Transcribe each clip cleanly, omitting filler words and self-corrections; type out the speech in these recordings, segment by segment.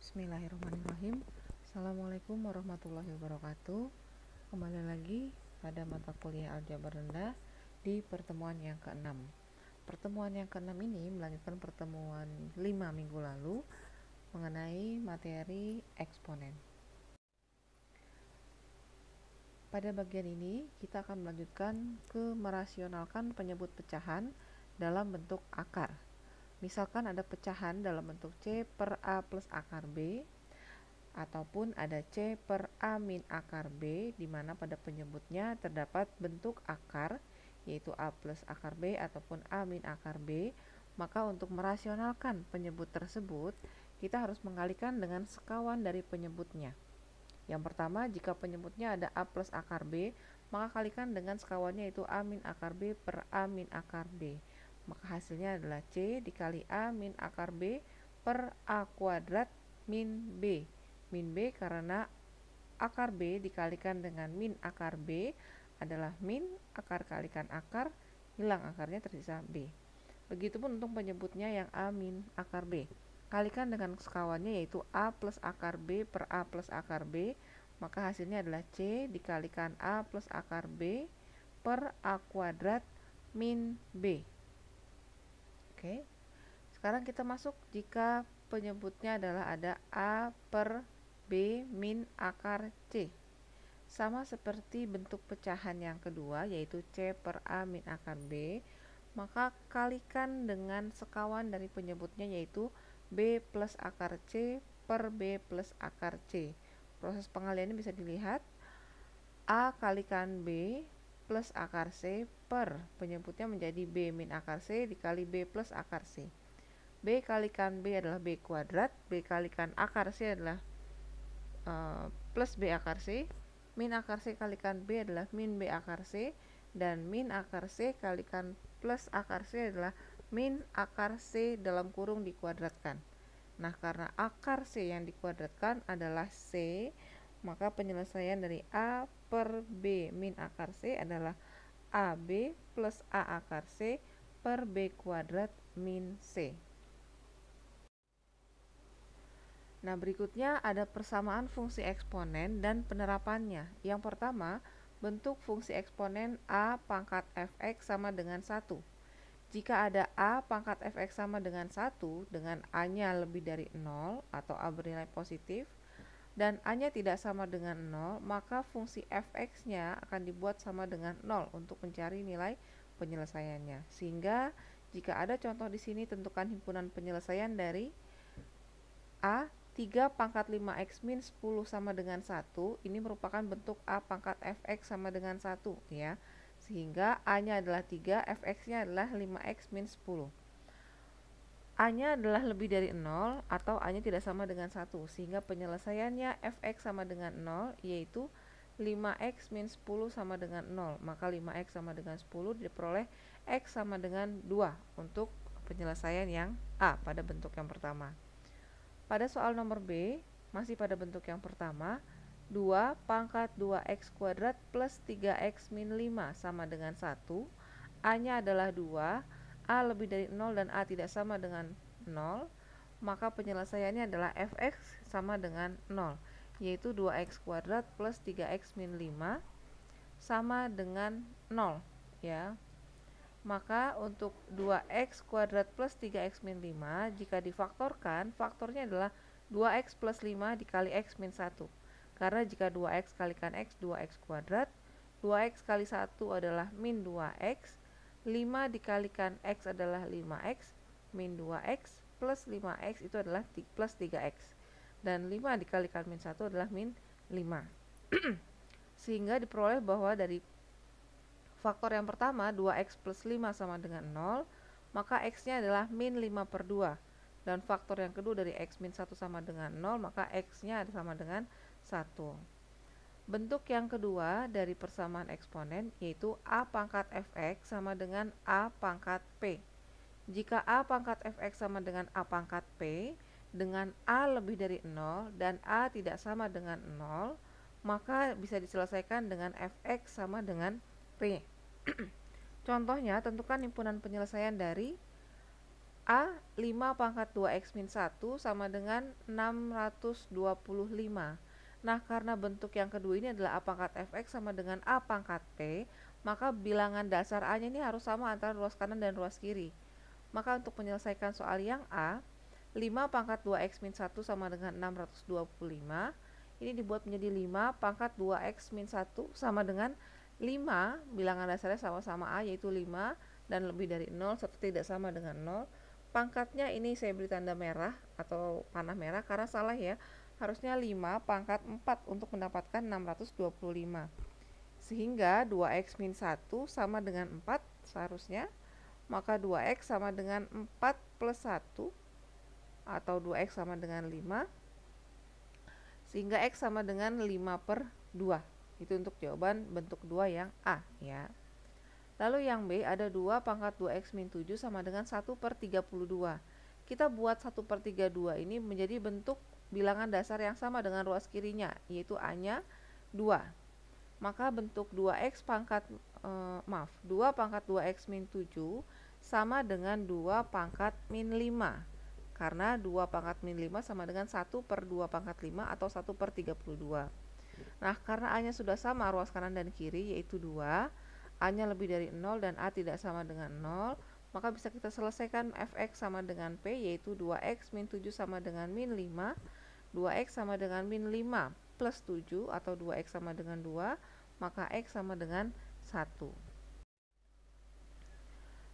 Bismillahirrahmanirrahim. Assalamualaikum warahmatullahi wabarakatuh. Kembali lagi pada mata kuliah aljabar rendah di pertemuan yang ke-6. Pertemuan yang ke-6 ini melanjutkan pertemuan 5 minggu lalu mengenai materi eksponen. Pada bagian ini kita akan melanjutkan ke merasionalkan penyebut pecahan dalam bentuk akar. Misalkan ada pecahan dalam bentuk C per A plus akar B, ataupun ada C per A min akar B, di mana pada penyebutnya terdapat bentuk akar, yaitu A plus akar B ataupun A min akar B. Maka untuk merasionalkan penyebut tersebut, kita harus mengalikan dengan sekawan dari penyebutnya. Yang pertama, jika penyebutnya ada A plus akar B, maka kalikan dengan sekawannya, yaitu A min akar B per A min akar B. Maka hasilnya adalah C dikali A min akar B per A kuadrat min B. Min B karena akar B dikalikan dengan min akar B adalah min akar kalikan akar, hilang akarnya, tersisa B. Begitupun untuk penyebutnya yang A min akar B. Kalikan dengan sekawannya, yaitu A plus akar B per A plus akar B. Maka hasilnya adalah C dikalikan A plus akar B per A kuadrat min B. Oke, sekarang kita masuk jika penyebutnya adalah ada A per B min akar C. Sama seperti bentuk pecahan yang kedua, yaitu C per A min akar B, maka kalikan dengan sekawan dari penyebutnya, yaitu B plus akar C per B plus akar C. Proses pengaliannya bisa dilihat, A kalikan B plus akar C per penyebutnya menjadi B min akar C dikali B plus akar C. B kalikan B adalah B kuadrat, B kalikan akar C adalah plus B akar C, min akar C kalikan B adalah min B akar C, dan min akar C kalikan plus akar C adalah min akar C dalam kurung dikuadratkan. Nah, karena akar C yang dikuadratkan adalah C, maka penyelesaian dari A per B min akar C adalah AB plus A akar C per B kuadrat min C. Nah, berikutnya ada persamaan fungsi eksponen dan penerapannya. Yang pertama, bentuk fungsi eksponen A pangkat fx sama dengan 1. Jika ada A pangkat fx sama dengan 1 dengan A-nya lebih dari 0 atau A bernilai positif dan A-nya tidak sama dengan 0, maka fungsi fx-nya akan dibuat sama dengan 0 untuk mencari nilai penyelesaiannya. Sehingga jika ada contoh di sini, tentukan himpunan penyelesaian dari A 3 pangkat 5x min 10 sama dengan 1. Ini merupakan bentuk A pangkat fx sama dengan 1 ya. Sehingga A-nya adalah 3, fx-nya adalah 5x min 10. A-nya adalah lebih dari 0 atau A-nya tidak sama dengan 1, sehingga penyelesaiannya fx sama dengan 0, yaitu 5x min 10 sama dengan 0. Maka 5x sama dengan 10 diperoleh x sama dengan 2 untuk penyelesaian yang A pada bentuk yang pertama. Pada soal nomor B, masih pada bentuk yang pertama, 2 pangkat 2x kuadrat plus 3x min 5 sama dengan 1. A-nya adalah 2, A lebih dari 0 dan A tidak sama dengan 0, maka penyelesaiannya adalah fx sama dengan 0, yaitu 2x kuadrat plus 3x min 5 sama dengan 0 ya. Maka untuk 2x kuadrat plus 3x min 5 jika difaktorkan, faktornya adalah 2x plus 5 dikali x min 1. Karena jika 2x kalikan x, 2x kuadrat, 2x kali 1 adalah min 2x, 5 dikalikan x adalah 5x, min 2x plus 5x itu adalah plus 3x. Dan 5 dikalikan min 1 adalah min 5. Sehingga diperoleh bahwa dari faktor yang pertama, 2x plus 5 sama dengan 0, maka x-nya adalah min 5 per 2. Dan faktor yang kedua dari x min 1 sama dengan 0, maka x-nya sama dengan 1. Bentuk yang kedua dari persamaan eksponen yaitu A pangkat fx sama dengan A pangkat p. Jika A pangkat fx sama dengan A pangkat p dengan A lebih dari 0 dan A tidak sama dengan 0, maka bisa diselesaikan dengan fx sama dengan p. Contohnya, tentukan himpunan penyelesaian dari A 5 pangkat 2x min 1 sama dengan 625. Nah, karena bentuk yang kedua ini adalah A pangkat fx sama dengan A pangkat p, maka bilangan dasar A nya ini harus sama antara ruas kanan dan ruas kiri. Maka untuk menyelesaikan soal yang A, 5 pangkat 2x min 1 sama dengan 625. Ini dibuat menjadi 5 pangkat 2x min 1 sama dengan 5, bilangan dasarnya sama-sama A yaitu 5 dan lebih dari 0 serta tidak sama dengan 0. Pangkatnya ini saya beri tanda merah atau panah merah karena salah ya. Harusnya 5 pangkat 4 untuk mendapatkan 625. Sehingga 2x min 1 sama dengan 4 seharusnya. Maka 2x sama dengan 4 plus 1 atau 2x sama dengan 5. Sehingga x sama dengan 5 per 2. Itu untuk jawaban bentuk 2 yang A ya. Lalu yang B ada 2 pangkat 2x min 7 sama dengan 1 per 32. Kita buat 1 per 32 ini menjadi bentuk bilangan dasar yang sama dengan ruas kirinya, yaitu A-nya 2. Maka bentuk 2x pangkat 2 pangkat 2x min 7 sama dengan 2 pangkat min 5. Karena 2 pangkat min 5 sama dengan 1 per 2 pangkat 5 atau 1 per 32. Nah, karena A-nya sudah sama ruas kanan dan kiri yaitu 2, A-nya lebih dari 0 dan A tidak sama dengan 0, maka bisa kita selesaikan fx sama dengan P yaitu 2x min 7 sama dengan min 5, 2x sama dengan min 5 plus 7 atau 2x sama dengan 2, maka x sama dengan 1.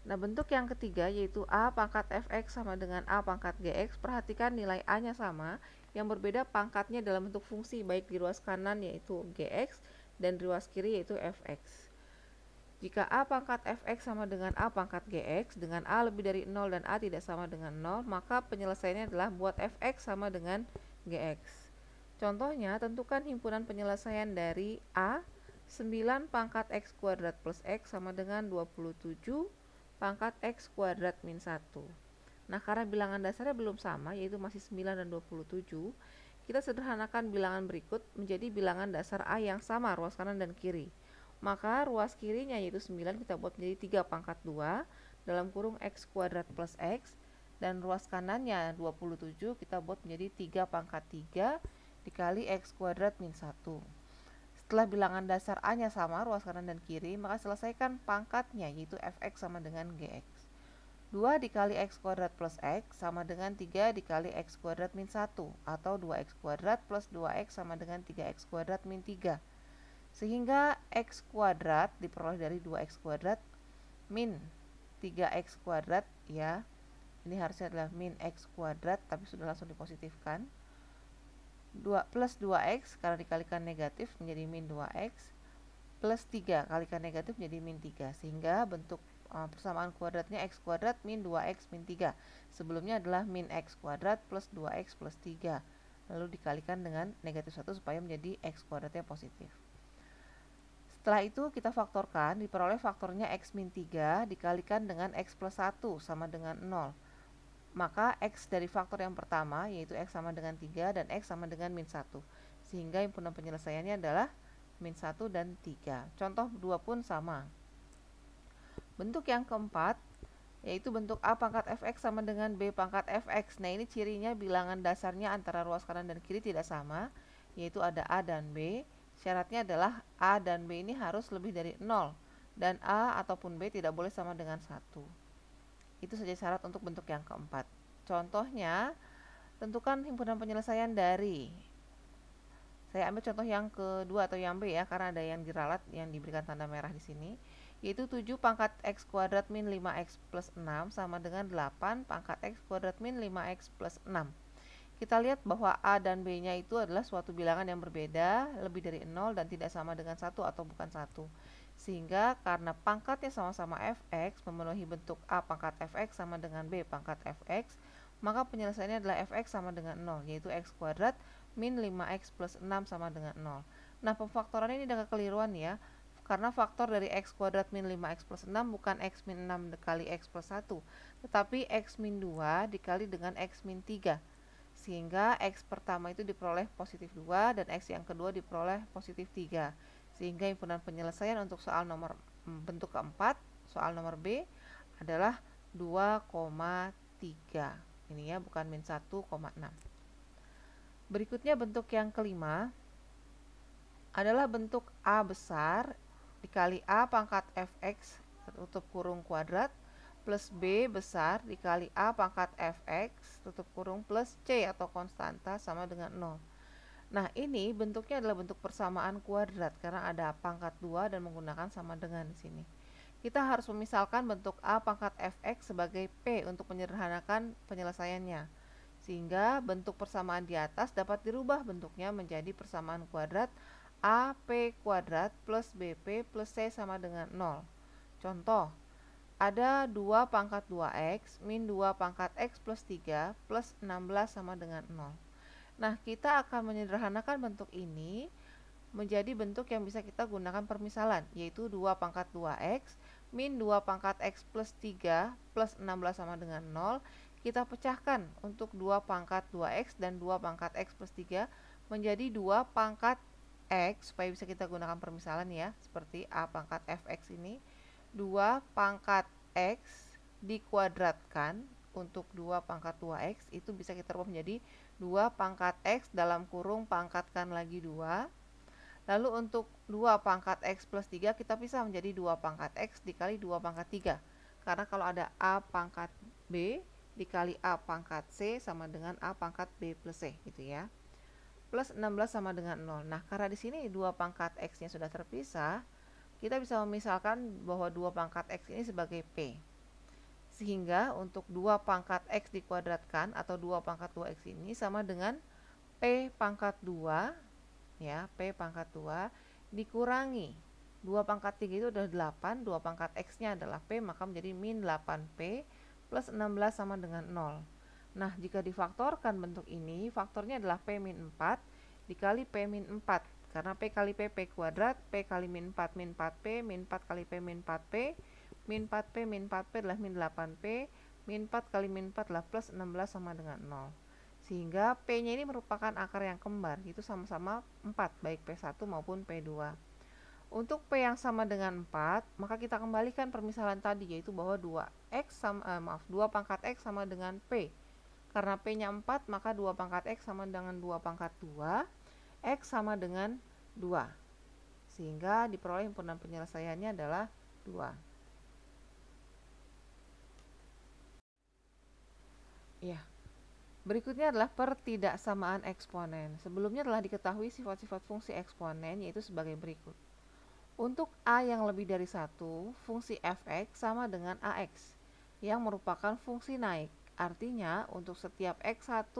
Nah, bentuk yang ketiga yaitu A pangkat fx sama dengan A pangkat gx. Perhatikan nilai A-nya sama, yang berbeda pangkatnya dalam bentuk fungsi baik di ruas kanan yaitu gx dan di ruas kiri yaitu fx. Jika A pangkat fx sama dengan A pangkat gx dengan A lebih dari 0 dan A tidak sama dengan 0, maka penyelesaiannya adalah buat fx sama dengan gx. Contohnya, tentukan himpunan penyelesaian dari A 9 pangkat x kuadrat plus x sama dengan 27 pangkat x kuadrat min 1. Nah, karena bilangan dasarnya belum sama yaitu masih 9 dan 27, kita sederhanakan bilangan berikut menjadi bilangan dasar A yang sama ruas kanan dan kiri. Maka ruas kirinya yaitu 9 kita buat menjadi 3 pangkat 2 dalam kurung x kuadrat plus x, dan ruas kanannya 27 kita buat menjadi 3 pangkat 3 dikali x kuadrat min 1. Setelah bilangan dasar A-nya sama ruas kanan dan kiri, maka selesaikan pangkatnya yaitu fx sama dengan gx. 2 dikali x kuadrat plus x sama dengan 3 dikali x kuadrat min 1 atau 2x kuadrat plus 2x sama dengan 3x kuadrat min 3. Sehingga x kuadrat diperoleh dari 2x kuadrat min 3x kuadrat ya. Ini harusnya adalah min x kuadrat tapi sudah langsung dipositifkan. 2 plus 2x karena dikalikan negatif menjadi min 2x plus 3 kalikan negatif menjadi min 3, sehingga bentuk persamaan kuadratnya x kuadrat min 2x min 3. Sebelumnya adalah min x kuadrat plus 2x plus 3 lalu dikalikan dengan negatif 1 supaya menjadi x kuadratnya positif. Setelah itu kita faktorkan, diperoleh faktornya x min 3 dikalikan dengan x plus 1 sama dengan 0. Maka x dari faktor yang pertama yaitu x sama dengan 3 dan x sama dengan min 1. Sehingga himpunan penyelesaiannya adalah min 1 dan 3. Contoh 2 pun sama. Bentuk yang keempat yaitu bentuk A pangkat fx sama dengan B pangkat fx. Nah, ini cirinya bilangan dasarnya antara ruas kanan dan kiri tidak sama, yaitu ada A dan B. Syaratnya adalah A dan B ini harus lebih dari 0 dan A ataupun B tidak boleh sama dengan 1. Itu saja syarat untuk bentuk yang keempat. Contohnya, tentukan himpunan penyelesaian dari, saya ambil contoh yang kedua atau yang B ya, karena ada yang diralat yang diberikan tanda merah di sini, yaitu 7 pangkat x kuadrat min 5x plus 6 sama dengan 8 pangkat x kuadrat min 5x plus 6. Kita lihat bahwa A dan B-nya itu adalah suatu bilangan yang berbeda, lebih dari 0 dan tidak sama dengan 1 atau bukan 1. Sehingga karena pangkatnya sama-sama fx, memenuhi bentuk A pangkat fx sama dengan B pangkat fx, maka penyelesaiannya adalah fx sama dengan 0, yaitu x kuadrat min 5x plus 6 sama dengan 0. Nah, pemfaktoran ini ada kekeliruan ya, karena faktor dari x kuadrat min 5x plus 6 bukan x min 6 dikali x plus 1, tetapi x min 2 dikali dengan x min 3. Sehingga x pertama itu diperoleh positif 2 dan x yang kedua diperoleh positif 3. Sehingga himpunan penyelesaian untuk soal nomor bentuk keempat, soal nomor B adalah 2,3. 3. Ini ya, bukan min 1,6. Berikutnya bentuk yang kelima adalah bentuk A besar dikali A pangkat fx tutup kurung kuadrat plus B besar dikali A pangkat fx tutup kurung plus C atau konstanta sama dengan 0. Nah, ini bentuknya adalah bentuk persamaan kuadrat karena ada pangkat 2 dan menggunakan sama dengan di sini. Kita harus memisalkan bentuk A pangkat fx sebagai P untuk menyederhanakan penyelesaiannya. Sehingga bentuk persamaan di atas dapat dirubah bentuknya menjadi persamaan kuadrat AP kuadrat plus BP plus C sama dengan 0. Contoh, ada 2 pangkat 2x min 2 pangkat x plus 3 plus 16 sama dengan 0. Nah, kita akan menyederhanakan bentuk ini menjadi bentuk yang bisa kita gunakan permisalan, yaitu 2 pangkat 2x min 2 pangkat x plus 3 plus 16 sama dengan 0. Kita pecahkan untuk 2 pangkat 2x dan 2 pangkat x plus 3 menjadi 2 pangkat x, supaya bisa kita gunakan permisalan ya, seperti A pangkat fx ini. 2 pangkat x dikuadratkan untuk 2 pangkat 2x itu bisa kita rubah menjadi 2 pangkat x dalam kurung pangkatkan lagi 2. Lalu untuk 2 pangkat x plus 3 kita pisah menjadi 2 pangkat x dikali 2 pangkat 3. Karena kalau ada A pangkat B dikali A pangkat C sama dengan A pangkat B plus C gitu ya. Plus 16 sama dengan 0. Nah, karena di sini 2 pangkat x-nya sudah terpisah, kita bisa memisalkan bahwa 2 pangkat x ini sebagai P. Sehingga untuk 2 pangkat x dikuadratkan atau 2 pangkat 2x ini sama dengan P pangkat 2 ya, P pangkat 2 dikurangi 2 pangkat 3 itu adalah 8, 2 pangkat x-nya adalah P, maka menjadi min 8P plus 16 sama dengan 0. Nah, jika difaktorkan bentuk ini, faktornya adalah P min 4 dikali P min 4. Karena P kali P, P kuadrat, P kali min 4, min 4P, min 4 kali P, min 4P, min 4P, min 4P adalah min 8P, min 4 kali min 4 adalah plus 16 sama dengan 0. Sehingga P-nya ini merupakan akar yang kembar, itu sama-sama 4, baik P1 maupun P2. Untuk P yang sama dengan 4, maka kita kembalikan permisalan tadi, yaitu bahwa 2 pangkat X sama dengan P. Karena P-nya 4, maka 2 pangkat X sama dengan 2 pangkat 2, X sama dengan 2. Sehingga diperoleh himpunan penyelesaiannya adalah 2. Ya. Berikutnya adalah pertidaksamaan eksponen. Sebelumnya telah diketahui sifat-sifat fungsi eksponen, yaitu sebagai berikut. Untuk A yang lebih dari 1, fungsi fx sama dengan ax, yang merupakan fungsi naik. Artinya, untuk setiap x1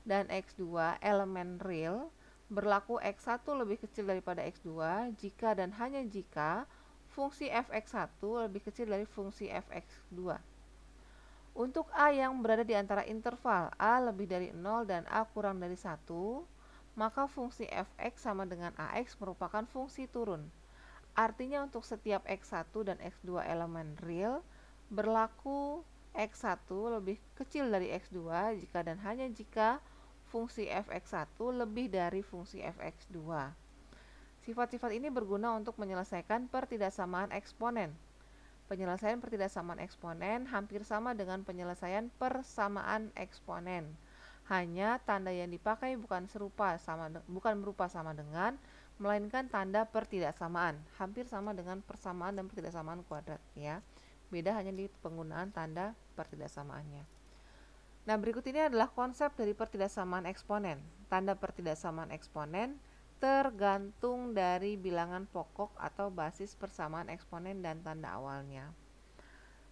dan x2 elemen real, berlaku x1 lebih kecil daripada x2 jika dan hanya jika fungsi fx1 lebih kecil dari fungsi fx2. Untuk A yang berada di antara interval A lebih dari 0 dan A kurang dari 1, maka fungsi fx sama dengan ax merupakan fungsi turun. Artinya untuk setiap x1 dan x2 elemen real, berlaku x1 lebih kecil dari x2 jika dan hanya jika fungsi fx1 lebih dari fungsi fx2. Sifat-sifat ini berguna untuk menyelesaikan pertidaksamaan eksponen. Penyelesaian pertidaksamaan eksponen hampir sama dengan penyelesaian persamaan eksponen. Hanya tanda yang dipakai bukan berupa sama dengan, melainkan tanda pertidaksamaan. Hampir sama dengan persamaan dan pertidaksamaan kuadrat ya. Beda hanya di penggunaan tanda pertidaksamaannya. Nah, berikut ini adalah konsep dari pertidaksamaan eksponen. Tanda pertidaksamaan eksponen tergantung dari bilangan pokok atau basis persamaan eksponen dan tanda awalnya.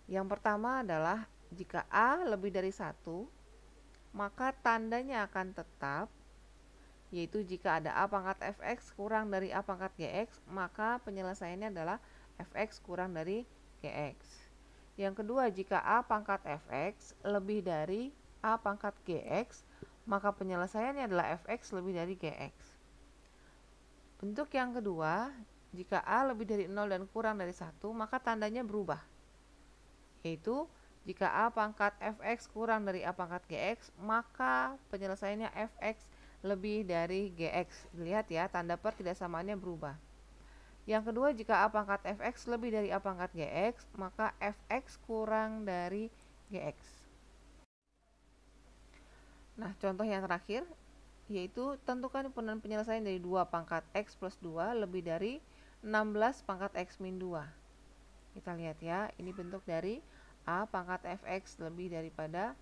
Yang pertama adalah jika A lebih dari 1, maka tandanya akan tetap, yaitu jika ada A pangkat fx kurang dari A pangkat gx, maka penyelesaiannya adalah fx kurang dari gx. Yang kedua, jika A pangkat fx lebih dari A pangkat gx, maka penyelesaiannya adalah fx lebih dari gx. Bentuk yang kedua, jika A lebih dari 0 dan kurang dari 1, maka tandanya berubah. Yaitu, jika A pangkat fx kurang dari A pangkat gx, maka penyelesaiannya fx lebih dari gx. Lihat ya, tanda pertidaksamaannya berubah. Yang kedua, jika A pangkat fx lebih dari A pangkat gx, maka fx kurang dari gx. Nah, contoh yang terakhir yaitu tentukan himpunan penyelesaian dari 2 pangkat X plus 2 lebih dari 16 pangkat X min 2. Kita lihat ya, ini bentuk dari A pangkat fx lebih daripada